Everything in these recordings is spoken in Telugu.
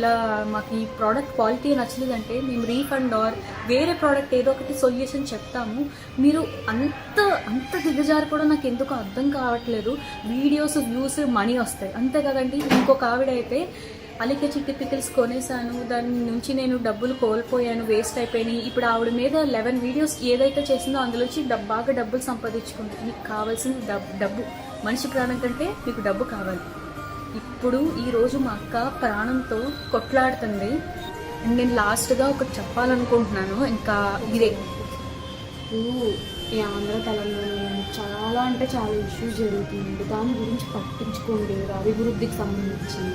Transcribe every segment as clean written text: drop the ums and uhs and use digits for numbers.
ఇలా మాకు ఈ ప్రోడక్ట్ క్వాలిటీ నచ్చలేదంటే మేము రీఫండ్ ఆర్ వేరే ప్రోడక్ట్ ఏదో ఒకటి సొల్యూషన్ చెప్తాము. మీరు అంత అంత దిగజారు కూడా నాకు ఎందుకు అర్థం కావట్లేదు. వీడియోస్ వ్యూస్ మనీ వస్తాయి అంతే కదండి. ఇంకొక ఆవిడ అయితే అలికే చిట్టి పికిల్స్ కొనేసాను, దాని నుంచి నేను డబ్బులు కోల్పోయాను, వేస్ట్ అయిపోయినాయి. ఇప్పుడు ఆవిడ మీద 11 వీడియోస్ ఏదైతే చేసిందో అందులోంచి బాగా డబ్బులు సంపాదించుకుంది. మీకు కావాల్సింది డబ్బు. మనిషి ప్రాణం కంటే మీకు డబ్బు కావాలి. ఇప్పుడు ఈరోజు మా అక్క ప్రాణంతో కొట్లాడుతుంది. అండ్ నేను లాస్ట్గా ఒకటి చెప్పాలనుకుంటున్నాను. ఇంకా ఇదే ఈ ఆంధ్ర తెలంగాణలో చాలా అంటే చాలా ఇష్యూస్ జరుగుతుంది. దాని గురించి పట్టించుకోండి. అభివృద్ధికి సంబంధించి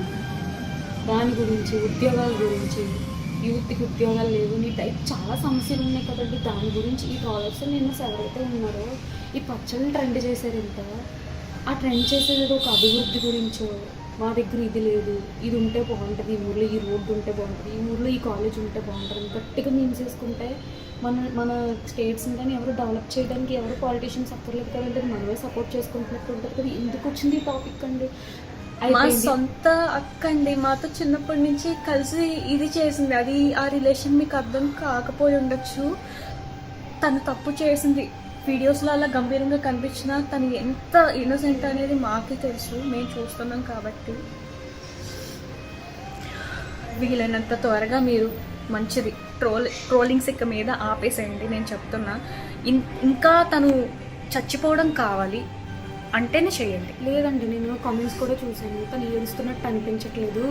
దాని గురించి, ఉద్యోగాల గురించి, యూత్కి ఉద్యోగాలు లేవు, నీ టైప్ చాలా సమస్యలు ఉన్నాయి కదండి. దాని గురించి ఈ ప్రాజెక్ట్స్ నిన్న ఎవరైతే ఉన్నారో ఈ పచ్చళ్ళని ట్రెండ్ చేశారు. ఇంత ఆ ట్రెండ్ చేసేది ఒక అభివృద్ధి గురించో, మా దగ్గర ఇది లేదు, ఇది ఉంటే బాగుంటుంది, ఈ ఊర్లో ఈ రోడ్డు ఉంటే బాగుంటుంది, ఈ ఊర్లో ఈ కాలేజ్ ఉంటే బాగుంటుంది, గట్టిగా మీమ్స్ చేసుకుంటే మన స్టేట్స్ని కానీ ఎవరు డెవలప్ చేయడానికి ఎవరు పాలిటీషియన్స్ అక్కర్లేదు కదండి. మనమే సపోర్ట్ చేసుకుంటున్నట్టు ఉంటుంది కదా. ఎందుకు వచ్చింది ఈ టాపిక్ అండి? మా సొంత అక్క అండి, మాతో చిన్నప్పటి నుంచి కలిసి ఇది చేసింది. అది ఆ రిలేషన్ మీకు అర్థం కాకపోయి ఉండొచ్చు. తను తప్పు చేసింది. వీడియోస్లో అలా గంభీరంగా కనిపించినా తను ఎంత ఇన్నోసెంట్ అనేది మాకే తెలుసు, మేము చూస్తున్నాం కాబట్టి. వీలైనంత త్వరగా మీరు మంచిది ట్రోలింగ్స్ ఇక మీద ఆపేసేయండి. నేను చెప్తున్నా, ఇంకా తను చచ్చిపోవడం కావాలి అంటేనే చేయండి. లేదండి, నేను కామెంట్స్ కూడా చూసాను. తను ఏడుస్తున్నట్టు అనిపించట్లేదు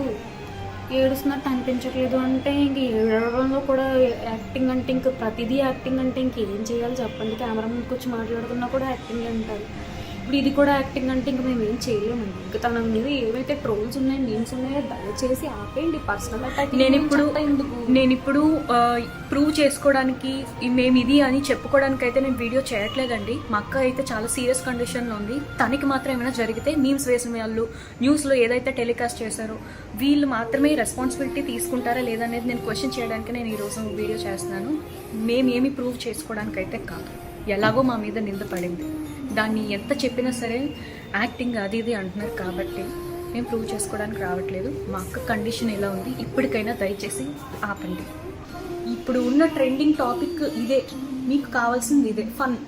అంటే ఇంక ఏడవడంలో కూడా యాక్టింగ్ అంటే ఇంక ప్రతిదీ యాక్టింగ్ అంటే ఇంకేం చేయాలి చెప్పండి. కెమెరా ముందుకు వచ్చి మాట్లాడుతున్నా కూడా యాక్టింగ్ అంటారు. ఇప్పుడు ఇది కూడా యాక్టింగ్ అంటే ఇంక మేము ఏం చేయలేమండి. ఇంకా తన మీద ఏవైతే ట్రోల్స్ ఉన్నాయి, మీమ్స్ ఉన్నాయో దయచేసి ఆపేయండి. పర్సనల్ అటాక్ నేను ఇప్పుడు ప్రూవ్ చేసుకోవడానికి మేము ఇది అని చెప్పుకోవడానికి అయితే నేను వీడియో చేయట్లేదండి. మా అక్క అయితే చాలా సీరియస్ కండిషన్లో ఉంది. తనకి మాత్రం ఏమైనా జరిగితే మీమ్స్ వేసిన వాళ్ళు న్యూస్లో ఏదైతే టెలికాస్ట్ చేశారో వీళ్ళు మాత్రమే రెస్పాన్సిబిలిటీ తీసుకుంటారా లేదనేది నేను క్వశ్చన్ చేయడానికి నేను ఈరోజు వీడియో చేస్తున్నాను. మేమేమి ప్రూవ్ చేసుకోవడానికి అయితే కాదు. ఎలాగో మా మీద నింద పడింది, దాన్ని ఎంత చెప్పినా సరే యాక్టింగ్ అది ఇది అంటున్నారు కాబట్టి మేము ప్రూవ్ చేసుకోవడానికి రావట్లేదు. మా అక్క కండిషన్ ఎలా ఉంది, ఇప్పటికైనా దయచేసి ఆపండి. ఇప్పుడు ఉన్న ట్రెండింగ్ టాపిక్ ఇదే, మీకు కావాల్సింది ఇదే, ఫన్.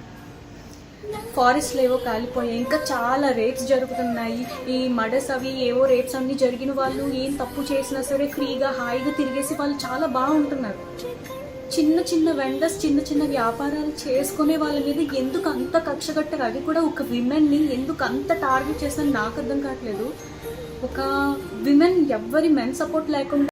ఫారెస్ట్లు ఏవో కాలిపోయాయి, ఇంకా చాలా రేప్స్ జరుగుతున్నాయి. ఈ మర్డర్స్ అవి ఏవో రేప్స్ అన్నీ జరిగిన వాళ్ళు ఏం తప్పు చేసినా సరే ఫ్రీగా హాయిగా తిరిగేసి వాళ్ళు చాలా బాగుంటున్నారు. చిన్న చిన్న వెండర్స్, చిన్న చిన్న వ్యాపారాలు చేసుకునే వాళ్ళ మీద ఎందుకు అంత కక్ష కట్టారు? అది కూడా ఒక విమెన్ని ఎందుకు అంత టార్గెట్ చేస్తారని నాకు అర్థం కావట్లేదు. ఒక విమెన్ ఎవ్వరి మెన్ సపోర్ట్ లేకుండా